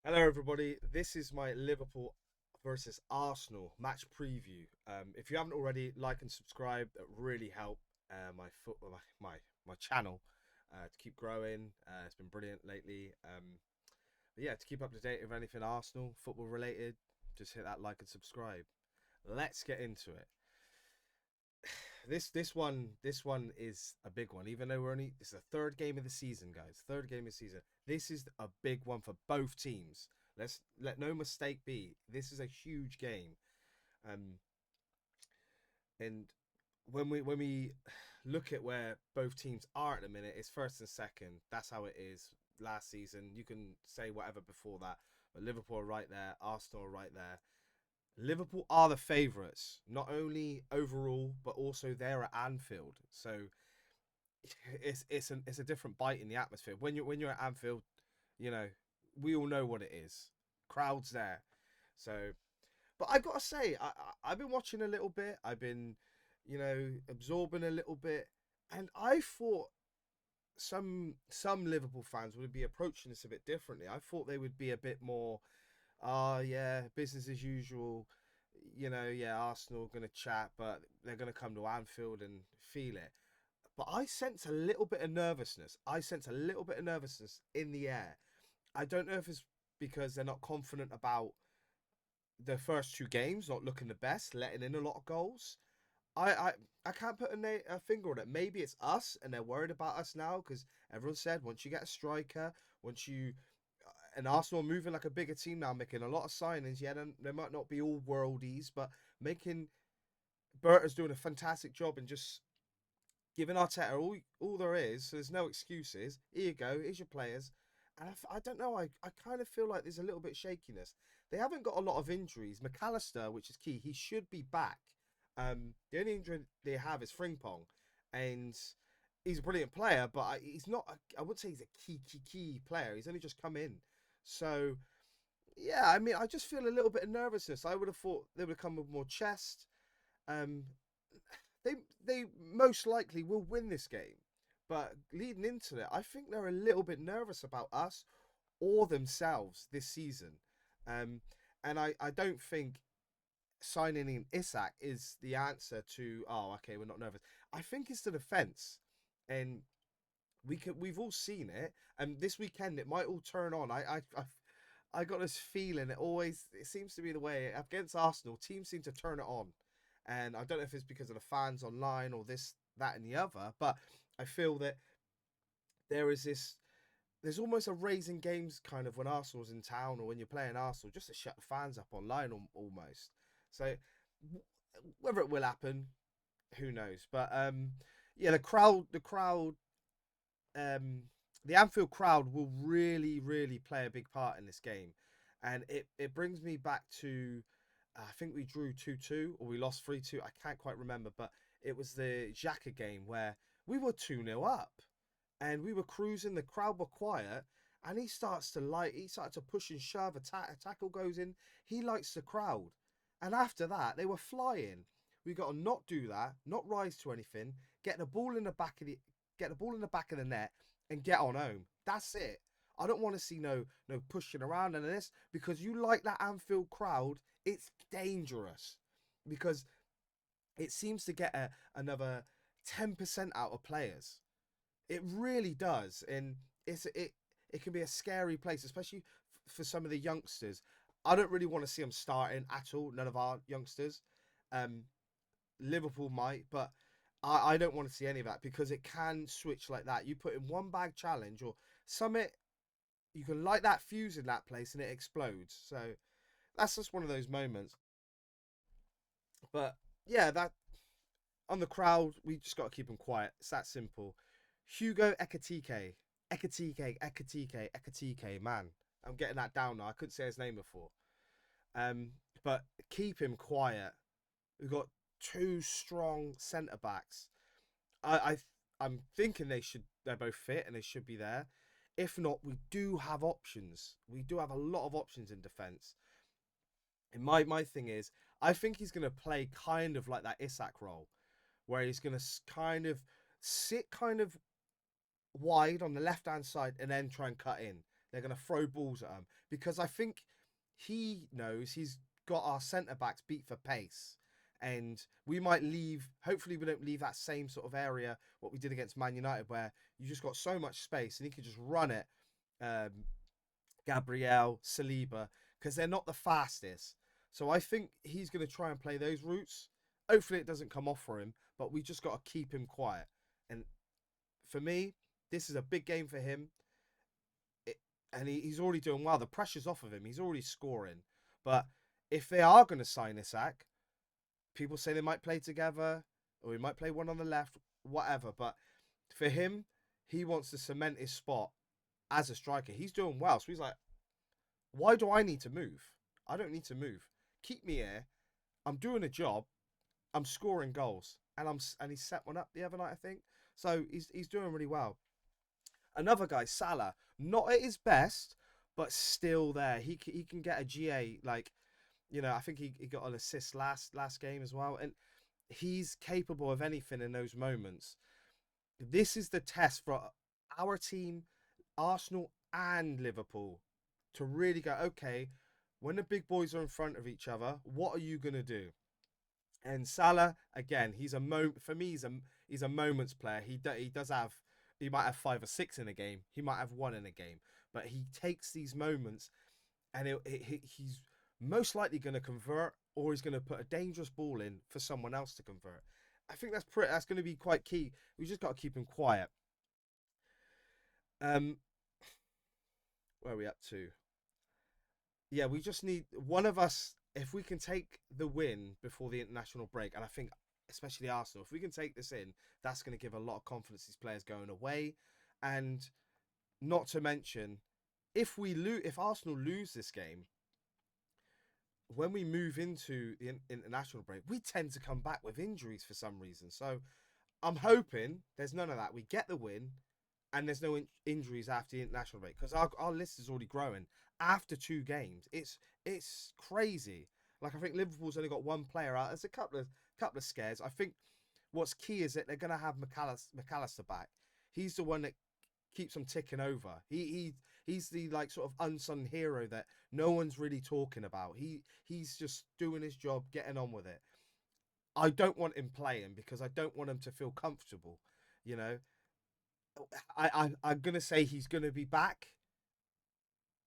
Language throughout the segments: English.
Hello, everybody. This is my Liverpool versus Arsenal match preview. If you haven't already, like and subscribe. That really help my foot, my channel to keep growing. It's been brilliant lately. But yeah, to keep up to date with anything Arsenal football related, just hit that like and subscribe. Let's get into it. This one is a big one. Even though we're only this is the third game of the season, guys. Third game of the season. This is a big one for both teams. Let's let no mistake be. This is a huge game. Um, and when we look at where both teams are at the minute, it's first and second. That's how it is. Last season, you can say whatever before that, but Liverpool are right there. Arsenal are right there. Liverpool are the favourites, not only overall, but also they're at Anfield. So it's a different bite in the atmosphere. When you're at Anfield, you know, we all know what it is. Crowds there. So but I gotta say, I've been watching a little bit. I've been, absorbing a little bit, and I thought some Liverpool fans would be approaching this a bit differently. I thought they would be a bit more, yeah, business as usual. Yeah, Arsenal gonna chat, but they're gonna come to Anfield and feel it. But I sense a little bit of nervousness. I sense a little bit of nervousness in the air. I don't know if it's because they're not confident about the first two games, not looking the best, letting in a lot of goals. I I, I can't put a finger on it. Maybe it's us, and they're worried about us now because everyone said once you get a striker, once you and Arsenal are moving like a bigger team now, making a lot of signings. Yeah, they might not be all worldies, but making Berta's doing a fantastic job and just giving Arteta all there is. So there's no excuses. Here you go. Here's your players. And I don't know. I kind of feel like there's a little bit of shakiness. They haven't got a lot of injuries. McAllister, which is key, he should be back. The only injury they have is Frimpong, and he's a brilliant player, but he's not. I wouldn't say he's a key player. He's only just come in, so yeah. I mean, I just feel a little bit of nervousness. I would have thought they would have come with more chest. Um, they they most likely will win this game, but leading into it, I think they're a little bit nervous about us or themselves this season. Um, and I don't think signing in Isak is the answer to okay, we're not nervous. I think it's the defense, and we've all seen it. And this weekend it might all turn on. I got this feeling it seems to be the way against Arsenal. Teams seem to turn it on, and I don't know if it's because of the fans online or this, that, and the other. But I feel that there is this. There's almost a raising games kind of when Arsenal's in town or when you're playing Arsenal, just to shut the fans up online almost. So whether it will happen, who knows? But yeah, um, the Anfield crowd will really, really play a big part in this game, and it brings me back to I think we drew 2-2 or we lost 3-2. I can't quite remember, but it was the Xhaka game where we were 2-0 up and we were cruising. The crowd were quiet, and he started to push and shove. A tackle goes in. He likes the crowd, and after that they were flying. We got to not do that, not rise to anything. Get the ball in the back of the get the ball in the back of the net and get on home. That's it. I don't want to see no pushing around and this because you like that Anfield crowd. It's dangerous because it seems to get another 10% out of players. It really does, and it can be a scary place, especially for some of the youngsters. I don't really want to see them starting at all. None of our youngsters. Um, Liverpool might, but I don't want to see any of that because it can switch like that. You put in one bag challenge or summit, you can light that fuse in that place and it explodes. So that's just one of those moments. But yeah, that on the crowd, we just got to keep them quiet. It's that simple. Hugo Ekatike. Ekatike. Man, I'm getting that down now. I couldn't say his name before. Um, but keep him quiet. We've got two strong centre backs. I, I I'm thinking they're both fit and they should be there. If not, we do have options. We do have a lot of options in defence. And my thing is, I think he's going to play kind of like that Isak role, where he's going to kind of sit kind of wide on the left hand side and then try and cut in. they're going to throw balls at him because I think he knows he's got our centre backs beat for pace. And we might leave, hopefully, we don't leave that same sort of area, what we did against Man United, where you just got so much space and he could just run it. Um, Gabriel, Saliba, because they're not the fastest. So I think he's going to try and play those routes. Hopefully, it doesn't come off for him, but we just got to keep him quiet. And for me, this is a big game for him. And he's already doing well. The pressure's off of him. He's already scoring. But if they are going to sign Isak, people say they might play together or he might play one on the left, whatever. But for him, he wants to cement his spot as a striker. He's doing well. So he's like, why do I need to move? I don't need to move. Keep me here. I'm doing a job. I'm scoring goals. And he set one up the other night, I think. So he's doing really well. Another guy, Salah, not at his best, but still there. He can get a GA, like, I think he got an assist last game as well. And he's capable of anything in those moments. This is the test for our team, Arsenal and Liverpool, to really go, okay, when the big boys are in front of each other, what are you going to do? And Salah, again, for me, he's a moments player. He might have 5 or 6 in a game. He might have 1 in a game. But he takes these moments and he's most likely going to convert, or he's going to put a dangerous ball in for someone else to convert. I think that's going to be quite key. We just got to keep him quiet. Where are we up to? Yeah, we just need one of us, if we can take the win before the international break, and I think especially Arsenal, if we can take this in, that's going to give a lot of confidence to these players going away. And not to mention, if Arsenal lose this game, when we move into the international break, we tend to come back with injuries for some reason. So I'm hoping there's none of that. We get the win and there's no injuries after the international break, because our list is already growing after 2 games. It's crazy. Like, I think Liverpool's only got 1 player out. There's a couple of scares. I think what's key is that they're going to have McAllister back. He's the one that keeps them ticking over. He's the, like, sort of unsung hero that no one's really talking about. He's just doing his job, getting on with it. I don't want him playing because I don't want him to feel comfortable. I'm gonna say he's gonna be back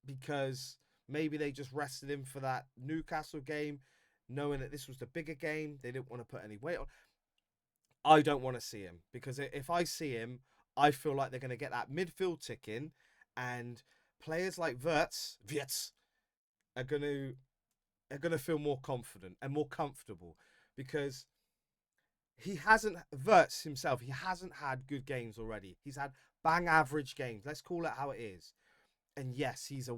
because maybe they just rested him for that Newcastle game, knowing that this was the bigger game. They didn't want to put any weight on. I don't want to see him, because if I see him, I feel like they're going to get that midfield ticking, and players like Wirtz are going to feel more confident and more comfortable, because Wirtz himself, he hasn't had good games already. He's had bang average games. Let's call it how it is. And yes, he's a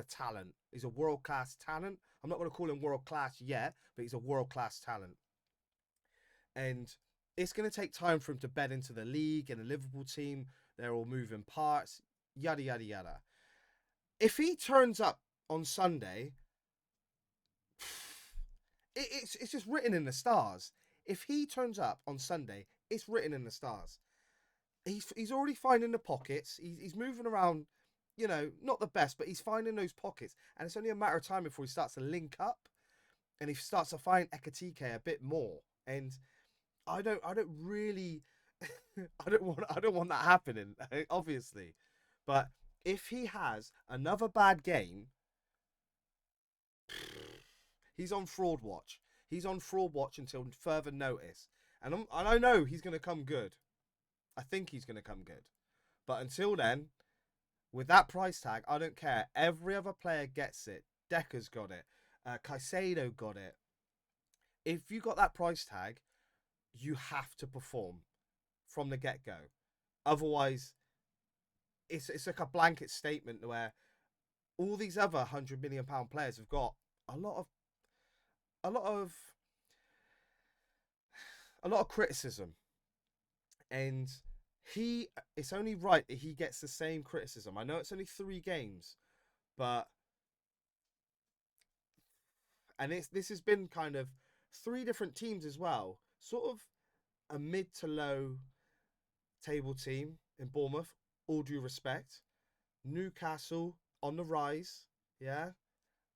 talent. He's a world-class talent. I'm not going to call him world-class yet, but he's a world-class talent. And it's going to take time for him to bed into the league and the Liverpool team. They're all moving parts, yada, yada, yada. If he turns up on Sunday, it's just written in the stars. If he turns up on Sunday, it's written in the stars. He's already finding the pockets. He's moving around, not the best, but he's finding those pockets. And it's only a matter of time before he starts to link up and he starts to find Ekatike a bit more. And I don't really I don't want that happening, obviously. But if he has another bad game, he's on fraud watch. He's on fraud watch until further notice. And I know he's going to come good. I think he's going to come good. But until then, with that price tag, I don't care. Every other player gets it. Decker's got it. Caicedo got it. If you got that price tag, you have to perform from the get-go. Otherwise, it's like a blanket statement where all these other £100 million players have got a lot of criticism, and it's only right that he gets the same criticism. I know it's only 3 games, but this has been kind of 3 different teams as well, sort of a mid to low table team in Bournemouth, all due respect, Newcastle on the rise, yeah,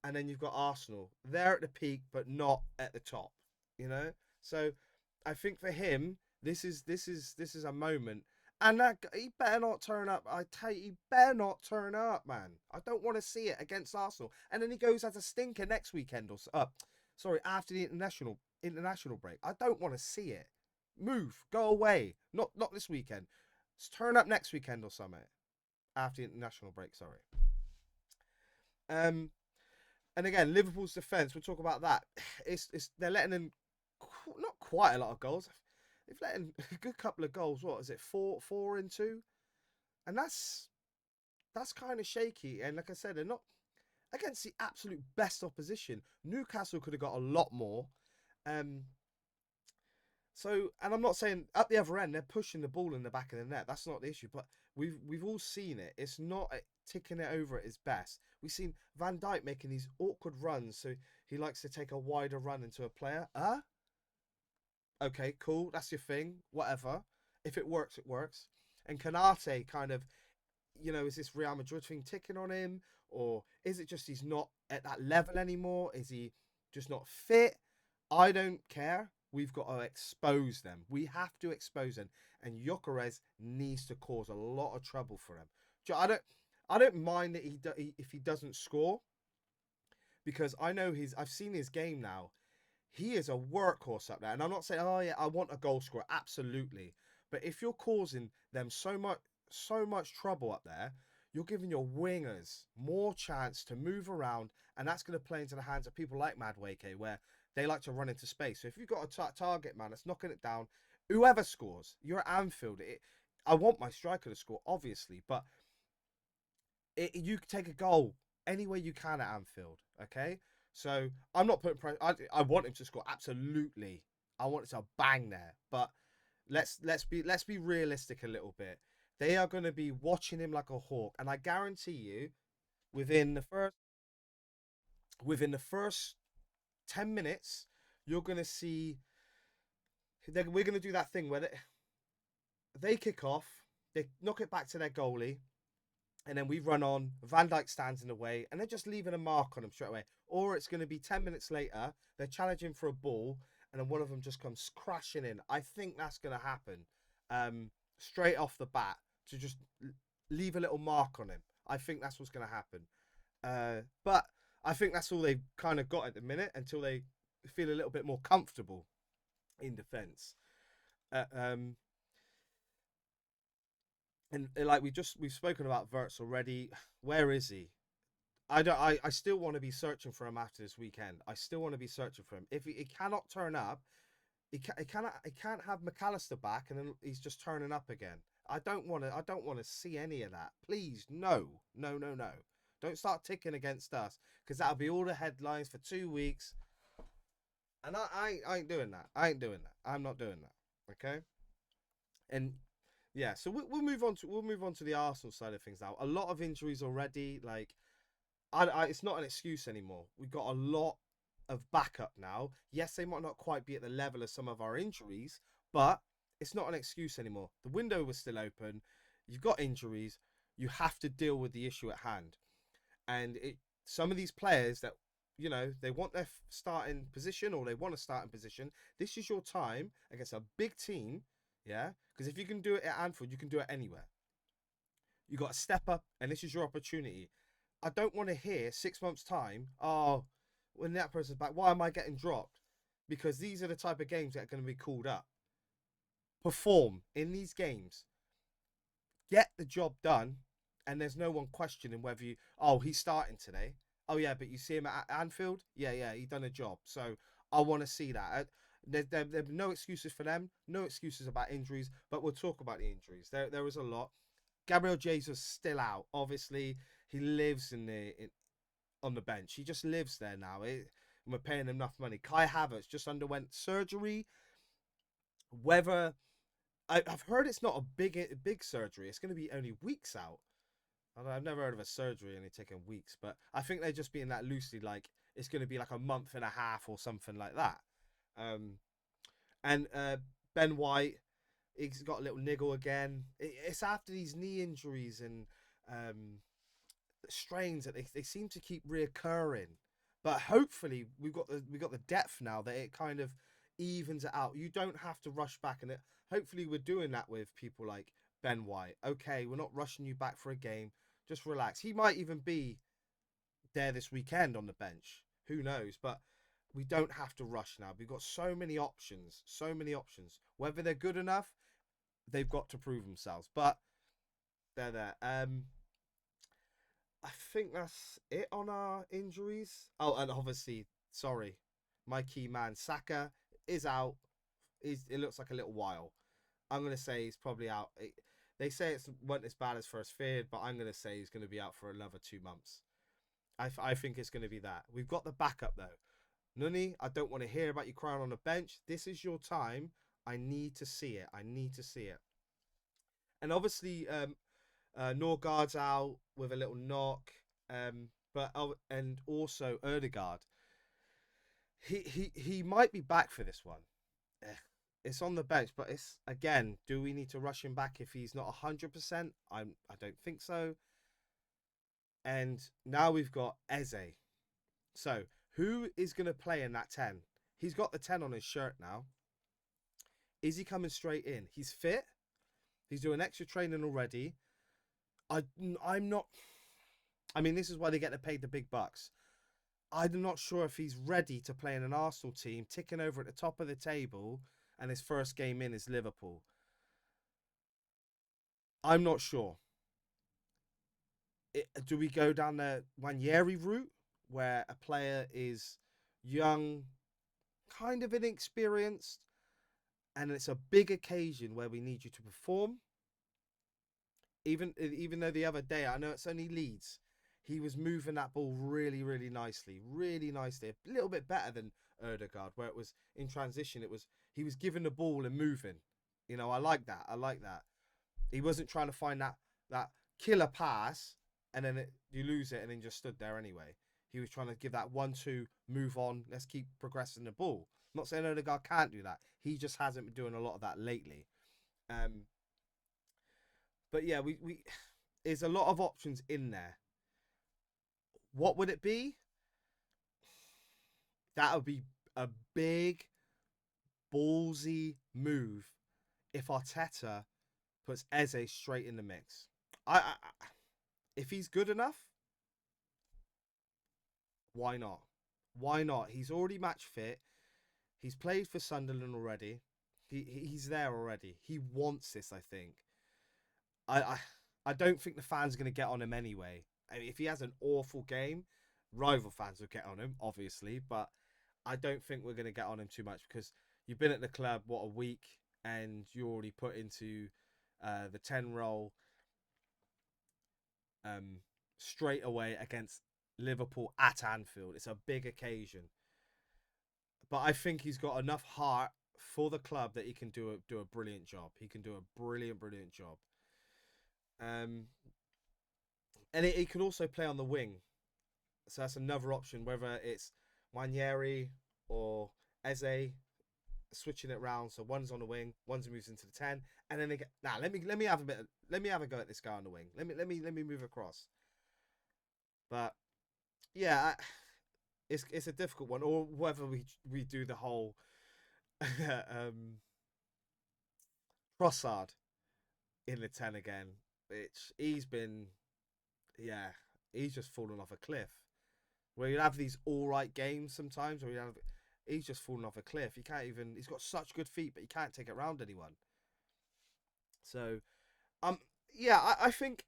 and then you've got Arsenal. They're at the peak, but not at the top. You know, so I think for him, this is a moment, and that he better not turn up. I tell you, he better not turn up, man. I don't want to see it against Arsenal. And then he goes as a stinker next weekend or sorry, after the international break. I don't want to see it. Move, go away. Not this weekend. Just turn up next weekend or something after the international break. Sorry. Um, and again, Liverpool's defense. We'll talk about that. It's they're letting in not quite a lot of goals. They've let in a good couple of goals. What is it? Four and two, and that's kind of shaky. And like I said, they're not against the absolute best opposition. Newcastle could have got a lot more. Um, so, and I'm not saying at the other end they're pushing the ball in the back of the net. That's not the issue. But we've all seen it. It's not ticking it over at his best. We've seen Van Dijk making these awkward runs. So he likes to take a wider run into a player. Okay, cool. That's your thing. Whatever. If it works, it works. And Kanate kind of, is this Real Madrid thing ticking on him? Or is it just he's not at that level anymore? Is he just not fit? I don't care. We've got to expose them. We have to expose them. And Gyokeres needs to cause a lot of trouble for him. I don't mind that if he doesn't score, because I've seen his game now. He is a workhorse up there. And I'm not saying, oh yeah, I want a goal scorer. Absolutely. But if you're causing them so much trouble up there, you're giving your wingers more chance to move around, and that's going to play into the hands of people like Madwake, where they like to run into space. So if you've got a target man that's knocking it down, whoever scores, you're at Anfield. I want my striker to score, obviously, but you can take a goal any way you can at Anfield. Okay, so I'm not putting pressure. I want him to score, absolutely. I want it to bang there, but let's be realistic a little bit. They are going to be watching him like a hawk, and I guarantee you, within the first within the first 10 minutes, you're going to see. We're going to do that thing where they kick off, they knock it back to their goalie, and then we run on. Van Dijk stands in the way, and they're just leaving a mark on him straight away. Or it's going to be 10 minutes later, they're challenging for a ball, and then one of them just comes crashing in. I think that's going to happen straight off the bat, to just leave a little mark on him. I think that's what's going to happen. But I think that's all they've kind of got at the minute until they feel a little bit more comfortable in defence. Uh, um, and like we've spoken about Verts already. Where is he? I don't. I still want to be searching for him after this weekend. I still want to be searching for him. If he cannot turn up, he can't have McAllister back and then he's just turning up again. I don't want to see any of that. Please, no, no, no, no. Don't start ticking against us, because that'll be all the headlines for 2 weeks. And I ain't doing that. I ain't doing that. I'm not doing that. Okay. And yeah, so we'll move on to the Arsenal side of things now. A lot of injuries already. Like, it's not an excuse anymore. We've got a lot of backup now. Yes, they might not quite be at the level of some of our injuries, but it's not an excuse anymore. The window was still open. You've got injuries. You have to deal with the issue at hand. And some of these players that, they want their starting position, or they want to start in position. This is your time against a big team, yeah? Because if you can do it at Anfield, you can do it anywhere. You got to step up, and this is your opportunity. I don't want to hear 6 months' time, oh, when that person's back, why am I getting dropped? Because these are the type of games that are going to be called up. Perform in these games. Get the job done, and there's no one questioning whether he's starting today. Oh, yeah, but you see him at Anfield? Yeah, he done a job. So I want to see that. There's no excuses for them, no excuses about injuries, but we'll talk about the injuries. There was a lot. Gabriel Jesus still out. Obviously, he lives on the bench. He just lives there now. And we're paying him enough money. Kai Havertz just underwent surgery. Whether I've heard it's not a big surgery. It's going to be only weeks out. I've never heard of a surgery only taking weeks, but I think they're just being that loosely, like it's going to be like a month and a half or something like that. And Ben White, he's got a little niggle again. It's after these knee injuries, and strains that they seem to keep reoccurring. But hopefully we got the depth now that it kind of evens it out. You don't have to rush back, and it hopefully we're doing that with people like Ben White. Okay, we're not rushing you back for a game. Just relax. He might even be there this weekend on the bench. Who knows? But we don't have to rush now. We've got so many options. So many options. Whether they're good enough, they've got to prove themselves. But they're there. I think that's it on our injuries. Oh, and obviously, sorry, my key man Saka is out. It looks like a little while. I'm gonna say he's probably out. They say it's wasn't as bad as first feared, but I'm gonna say he's gonna be out for another 2 months. I think it's gonna be that. We've got the backup though. Nunny, I don't want to hear about you crying on the bench. This is your time. I need to see it. I need to see it. And obviously, Norgard's out with a little knock. And also Erdegaard. He might be back for this one. It's on the bench, but it's again. Do we need to rush him back if he's not 100%? I don't think so. And now we've got Eze. So who is going to play in that 10? He's got the 10 on his shirt now. Is he coming straight in? He's fit. He's doing extra training already. I'm not. I mean, this is why they get paid the big bucks. I'm not sure if he's ready to play in an Arsenal team, ticking over at the top of the table, and his first game in is Liverpool. I'm not sure. Do we go down the Wanyeri route, where a player is young, kind of inexperienced, and it's a big occasion where we need you to perform? Even though the other day, I know it's only Leeds, he was moving that ball really nicely, a little bit better than Erdegaard, where it was in transition. He was giving the ball and moving. You know, I like that. He wasn't trying to find that killer pass and then you lose it and then just stood there anyway. He was trying to give that 1-2, move on. Let's keep progressing the ball. I'm not saying Erdegaard can't do that. He just hasn't been doing a lot of that lately. But yeah, we there's a lot of options in there. What would it be? That would be a big ballsy move if Arteta puts Eze straight in the mix. If he's good enough, why not? Why not? He's already match fit. He's played for Sunderland already. He's there already. He wants this, I think. I I, I don't think the fans are going to get on him anyway. I mean, if he has an awful game, rival fans will get on him, obviously, but I don't think we're going to get on him too much because you've been at the club, what, a week, and you're already put into the 10 role straight away against Liverpool at Anfield. It's a big occasion. But I think he's got enough heart for the club that he can do a brilliant job. He can do a brilliant job. Um, and he can also play on the wing. So that's another option, whether it's Wanyeri or Eze, switching it round. So one's on the wing, one's moves into the 10, and then they get let me have a go at this guy on the wing. Let me move across. But yeah, it's a difficult one. Or whether we do the whole Trossard in the 10 again, which he's just fallen off a cliff. Where you have these all right games sometimes, where he's just fallen off a cliff. He's got such good feet, but he can't take it round anyone. So, yeah, I think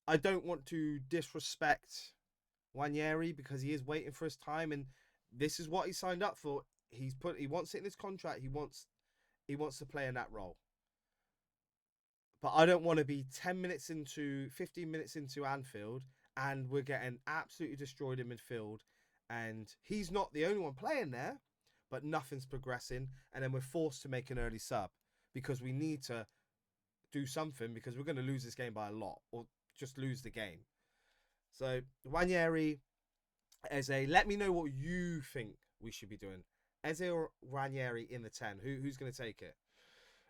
I don't want to disrespect Wanyeri because he is waiting for his time, and this is what he signed up for. He wants it in his contract. He wants to play in that role. But I don't want to be 15 minutes into Anfield, and we're getting absolutely destroyed in midfield, and he's not the only one playing there, but nothing's progressing, and then we're forced to make an early sub because we need to do something because we're going to lose this game by a lot or just lose the game. So Wanyeri, Eze, let me know what you think we should be doing. Eze or Ranieri in the 10? Who's going to take it?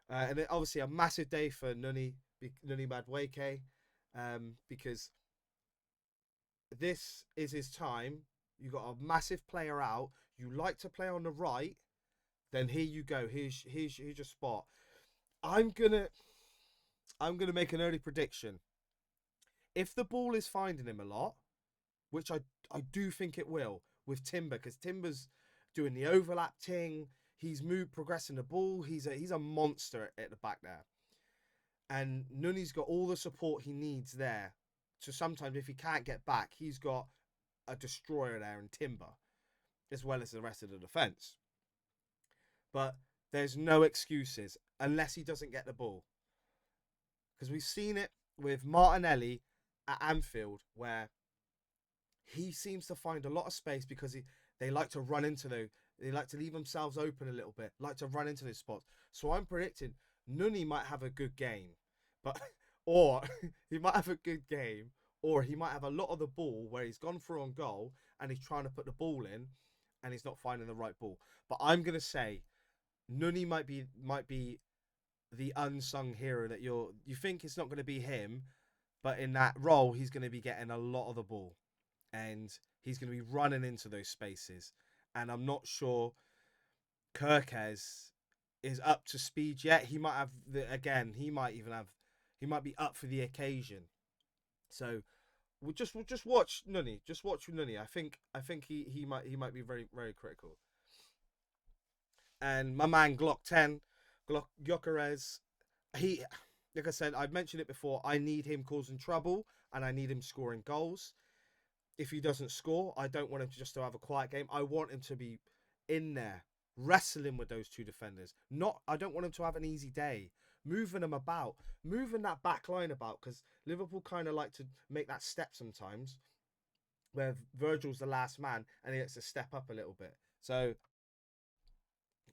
And then obviously a massive day for Nuni Madueke because this is his time. You got a massive player out. You like to play on the right, then here you go. Here's your spot. I'm gonna I'm gonna make an early prediction. If the ball is finding him a lot, which I do think it will with Timber, because Timber's doing the overlap thing. He's progressing the ball. He's a monster at the back there, and Nuni's got all the support he needs there. So sometimes if he can't get back, he's got a destroyer there in Timber, as well as the rest of the defense. But there's no excuses unless he doesn't get the ball, because we've seen it with Martinelli at Anfield, where he seems to find a lot of space because they like to run into those. They like to leave themselves open a little bit, like to run into those spots. So I'm predicting Nuni might have a good game, but or he might have a good game, or he might have a lot of the ball where he's gone through on goal and he's trying to put the ball in, and he's not finding the right ball. But I'm gonna say Nuni might be the unsung hero that you think it's not going to be him, but in that role he's going to be getting a lot of the ball, and he's going to be running into those spaces. And I'm not sure Kirkes is up to speed yet. He might have he might be up for the occasion. So we'll just watch Nunny. Just watch Nunny. I think he might be very very critical. And my man Glock 10, Gyokeres, he, like I said, I've mentioned it before. I need him causing trouble and I need him scoring goals. If he doesn't score, I don't want him to have a quiet game. I want him to be in there, wrestling with those two defenders. I don't want him to have an easy day, moving them about, moving that back line about, because Liverpool kind of like to make that step sometimes, where Virgil's the last man and he gets to step up a little bit. So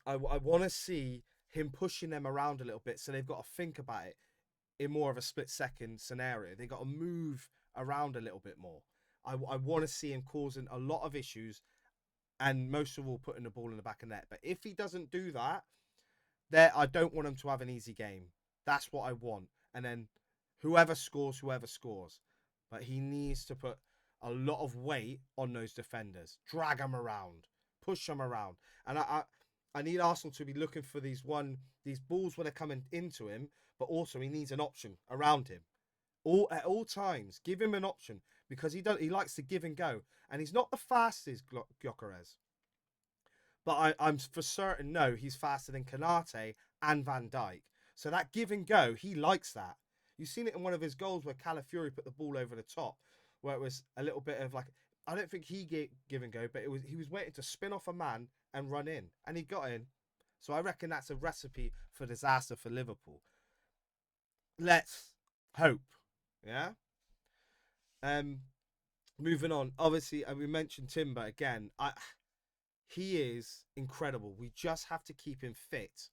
I want to see him pushing them around a little bit, so they've got to think about it in more of a split-second scenario. They got to move around a little bit more. I want to see him causing a lot of issues, and most of all putting the ball in the back of net. But if he doesn't do that, I don't want him to have an easy game. That's what I want. And then whoever scores. But he needs to put a lot of weight on those defenders. Drag them around. Push them around. And I need Arsenal to be looking for these balls when they're coming into him, but also he needs an option around him. At all times, give him an option, because he likes to give and go, and he's not the fastest Gyokeres, but I'm for certain he's faster than Kanate and Van Dijk. So that give and go, he likes that. You've seen it in one of his goals where Calafiori put the ball over the top, where it was a little bit of like, I don't think he give and go, but he was waiting to spin off a man and run in, and he got in. So I reckon that's a recipe for disaster for Liverpool. Let's hope. Yeah. Moving on. Obviously, we mentioned Timber again. He is incredible. We just have to keep him fit,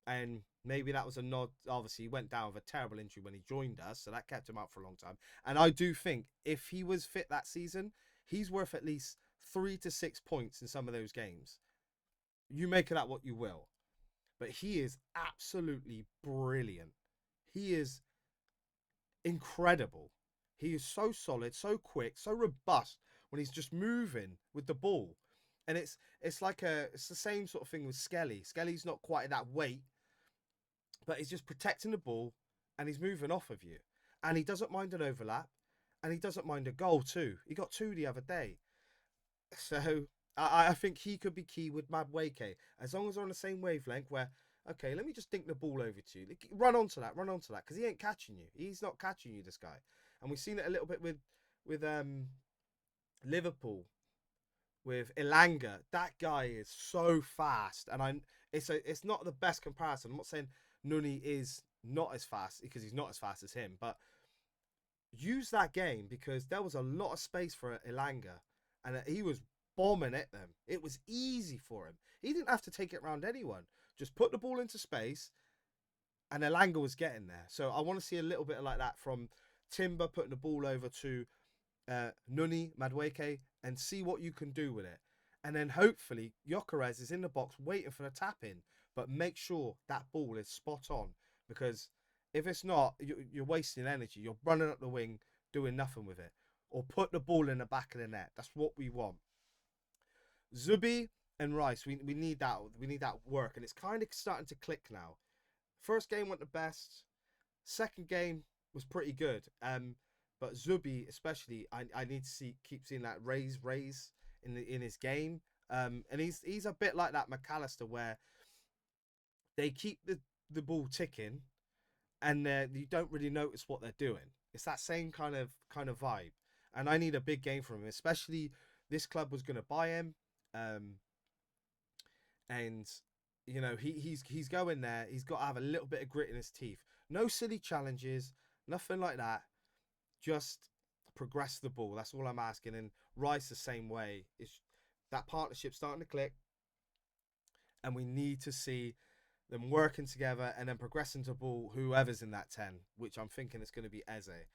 and maybe that was a nod. Obviously, he went down with a terrible injury when he joined us, so that kept him out for a long time. And I do think if he was fit that season, he's worth at least 3 to 6 points in some of those games. You make of that what you will, but he is absolutely brilliant. He is incredible. He is so solid, so quick, so robust when he's just moving with the ball. And it's the same sort of thing with Skelly. Skelly's not quite that weight, but he's just protecting the ball and he's moving off of you. And he doesn't mind an overlap, and he doesn't mind a goal too. He got 2 the other day. So I think he could be key with Madueke, as long as they're on the same wavelength where, okay, let me just dink the ball over to you. Run onto that, because he ain't catching you. He's not catching you, this guy. And we've seen it a little bit with Liverpool, with Elanga. That guy is so fast, and it's not the best comparison. I'm not saying Nuni is not as fast, because he's not as fast as him, but use that game, because there was a lot of space for Elanga, and he was bombing at them. It was easy for him. He didn't have to take it around anyone. Just put the ball into space, and Elanga was getting there. So I want to see a little bit of like that from Timber, putting the ball over to Nuni, Madueke, and see what you can do with it. And then hopefully Gyokeres is in the box waiting for the tap in, but make sure that ball is spot on, because if it's not, you're wasting energy. You're running up the wing, doing nothing with it. or put the ball in the back of the net. That's what we want. Zubi and Rice, we need that. We need that work, and it's kind of starting to click now. First game went the best. Second game was pretty good. But Zubi especially, I need to keep seeing that raise in his game. And he's a bit like that McAllister, where they keep the ball ticking, and you don't really notice what they're doing. It's that same kind of vibe, and I need a big game from him. Especially this club was going to buy him, and you know he's going there. He's got to have a little bit of grit in his teeth. No silly challenges, nothing like that. Just progress the ball. That's all I'm asking. And Rice the same way. It's that partnership starting to click, and we need to see them working together and then progressing to ball whoever's in that 10, which I'm thinking it's going to be Eze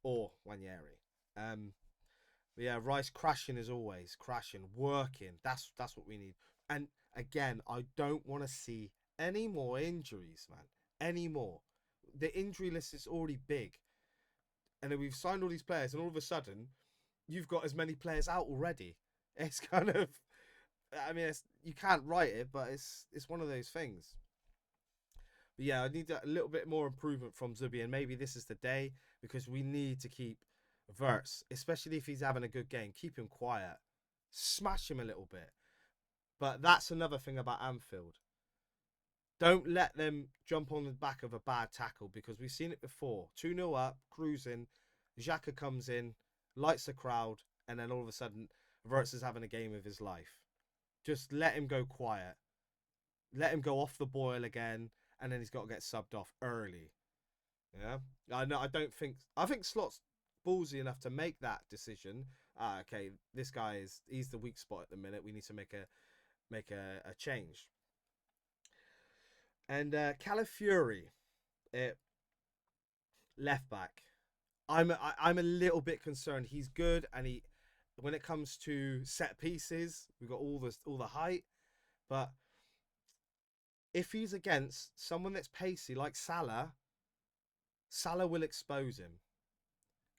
or Wanyeri. But yeah, Rice crashing as always, crashing, working. That's what we need. And again, I don't want to see any more injuries, man. Any more. The injury list is already big. And then we've signed all these players, and all of a sudden, you've got as many players out already. It's kind of, I mean, you can't write it, but it's one of those things. But yeah, I need a little bit more improvement from Zubi, and maybe this is the day, because we need to keep Verts, especially if he's having a good game. Keep him quiet. Smash him a little bit. But that's another thing about Anfield. Don't let them jump on the back of a bad tackle, because we've seen it before. 2-0 up, cruising. Xhaka comes in, lights the crowd, and then all of a sudden, Verts is having a game of his life. Just let him go quiet. Let him go off the boil again, and then he's got to get subbed off early. Yeah, I think Slot's ballsy enough to make that decision. Okay, this guy he's the weak spot at the minute. We need to make a change. And Calafiori, left back. I'm a little bit concerned. He's good, and when it comes to set pieces, we've got all the height, but if he's against someone that's pacey like Salah will expose him,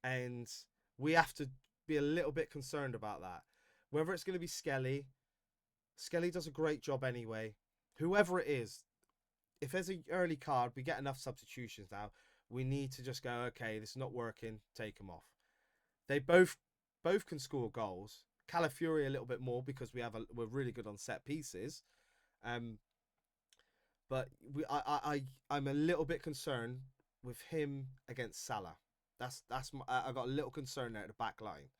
and we have to be a little bit concerned about that. Whether it's going to be Skelly does a great job anyway. Whoever it is, if there's an early card, we get enough substitutions now. We need to just go, okay, this is not working, take them off. They both can score goals. Calafiori a little bit more, because we're really good on set pieces. But I'm a little bit concerned with him against Salah. I got a little concern there at the back line,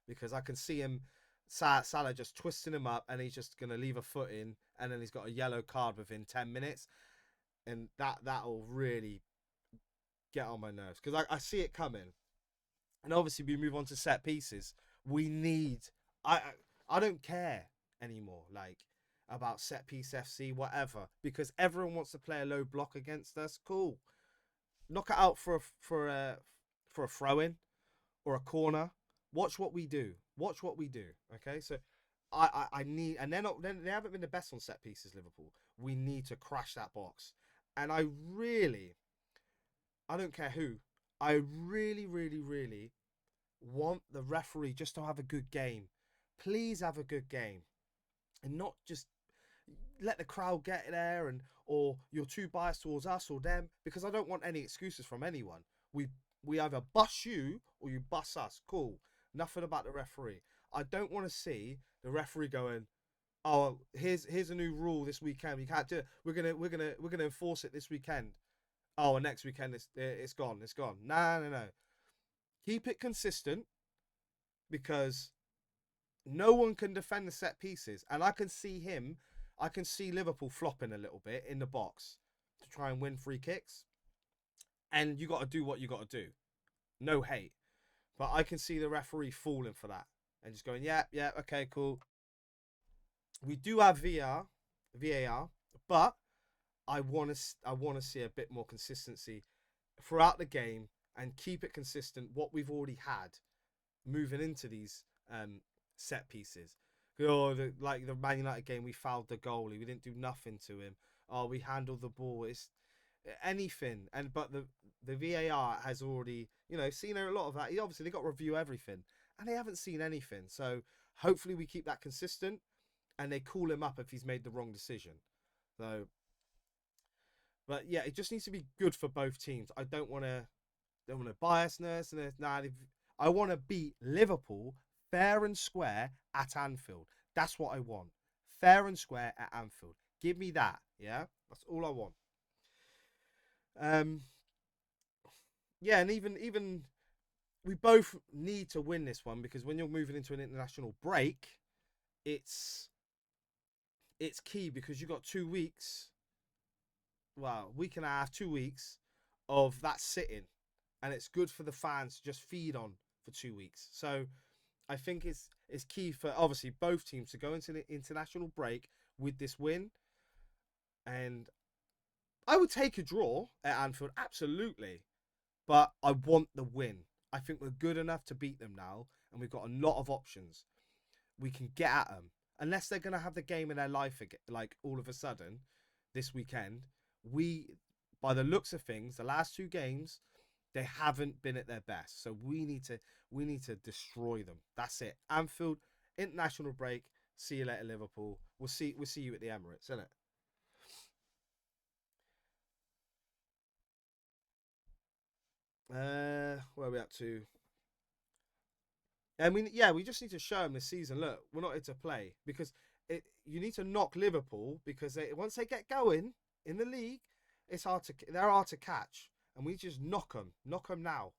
because I can see him, Salah just twisting him up, and he's just going to leave a foot in, and then he's got a yellow card within 10 minutes. And that'll really get on my nerves, because I see it coming. And obviously we move on to set pieces. We need, I don't care anymore, like, about set piece FC, whatever, because everyone wants to play a low block against us. Cool. Knock it out for a throw in or a corner. Watch what we do. Okay, so I need, and they haven't been the best on set pieces, Liverpool. We need to crash that box, and I don't care who. I really, really, really want the referee just to have a good game. Please have a good game, and not just let the crowd get there, or you're too biased towards us or them, because I don't want any excuses from anyone. We either bust you or you bust us. Cool. Nothing about the referee. I don't want to see the referee going, oh, here's a new rule this weekend. You can't do it. We're gonna enforce it this weekend. Oh, and next weekend it's gone. It's gone. No. Keep it consistent, because no one can defend the set pieces, and I can see Liverpool flopping a little bit in the box to try and win free kicks. And you got to do what you got to do. No hate. But I can see the referee falling for that and just going, yeah, okay, cool. We do have VAR, but I want to see a bit more consistency throughout the game and keep it consistent, what we've already had moving into these set pieces. Like the Man United game, we fouled the goalie. We didn't do nothing to him. Oh, we handled the ball. It's anything. But the VAR has already, seen a lot of that. Obviously, they got to review everything. and they haven't seen anything. So hopefully we keep that consistent, and they call him up if he's made the wrong decision. So, but yeah, it just needs to be good for both teams. I don't want to biasness, and I want to beat Liverpool fair and square at Anfield. That's what I want. Fair and square at Anfield. Give me that. Yeah, that's all I want. Um, yeah, and even we both need to win this one, because when you're moving into an international break, it's it's key, because you got 2 weeks, well, week and a half, 2 weeks of that sitting, and it's good for the fans to just feed on for 2 weeks. So I think it's key for obviously both teams to go into the international break with this win, and I would take a draw at Anfield, absolutely, but I want the win. I think we're good enough to beat them now, and we've got a lot of options. We can get at them, unless they're going to have the game in their life again, like all of a sudden this weekend. We, by the looks of things, the last 2 games, they haven't been at their best. So we need to destroy them. That's it. Anfield, international break. See you later, Liverpool. We'll see you at the Emirates, isn't it? Where are we up to? I mean, yeah, we just need to show them this season. Look, we're not here to play, because you need to knock Liverpool, because once they get going in the league, they're hard to catch, and we just knock them now.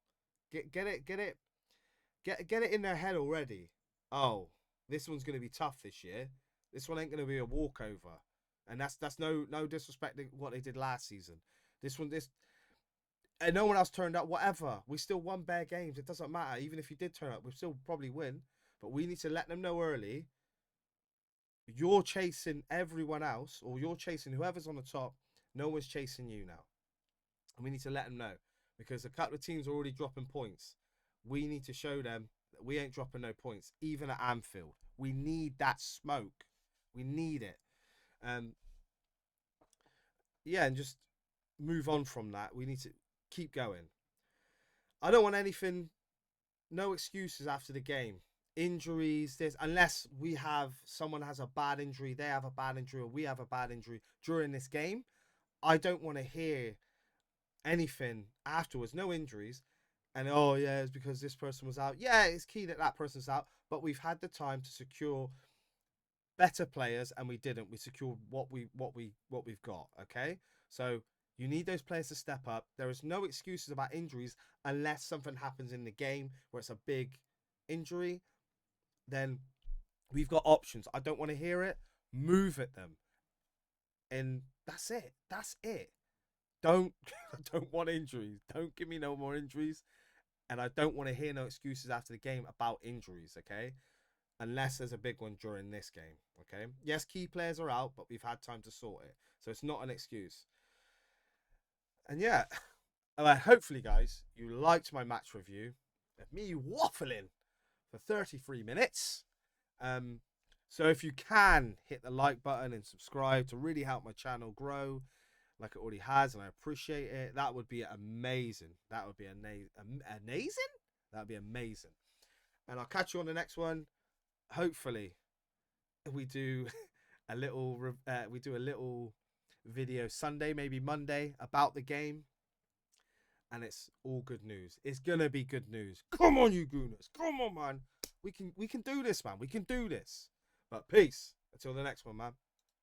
Get it in their head already. Oh, this one's going to be tough this year. This one ain't going to be a walkover, and that's no disrespect to what they did last season. This and no one else turned up. Whatever, we still won bare games. It doesn't matter. Even if you did turn up, we still probably win. But we need to let them know early. You're chasing everyone else, or you're chasing whoever's on the top. No one's chasing you now, and we need to let them know, because a couple of teams are already dropping points. We need to show them that we ain't dropping no points, even at Anfield. We need that smoke. We need it. Um, yeah, and just move on from that. We need to keep going. I don't want anything, no excuses after the game. Injuries, this, unless someone has a bad injury, they have a bad injury, or we have a bad injury during this game. I don't want to hear anything afterwards. No injuries. And oh yeah, it's because this person was out. Yeah, it's key that that person's out, but we've had the time to secure better players, and we didn't. We secured what we've got. Okay, so you need those players to step up. There is no excuses about injuries, unless something happens in the game where it's a big injury. Then we've got options. I don't want to hear it. Move at them, and that's it. That's it. Don't I don't want injuries. Don't give me no more injuries, and I don't want to hear no excuses after the game about injuries. Okay, unless there's a big one during this game. Okay, yes, key players are out, but we've had time to sort it, so it's not an excuse. And yeah, hopefully, guys, you liked my match review of me waffling for 33 minutes. Um, so if you can hit the like button and subscribe to really help my channel grow, like it already has, and I appreciate it. That would be amazing. That would be amazing. That would be amazing. And I'll catch you on the next one. Hopefully, we do a little video Sunday, maybe Monday, about the game, and it's all good news. It's gonna be good news. Come on, you gooners. Come on, man. We can do this, man. We can do this. But peace. Until the next one, man.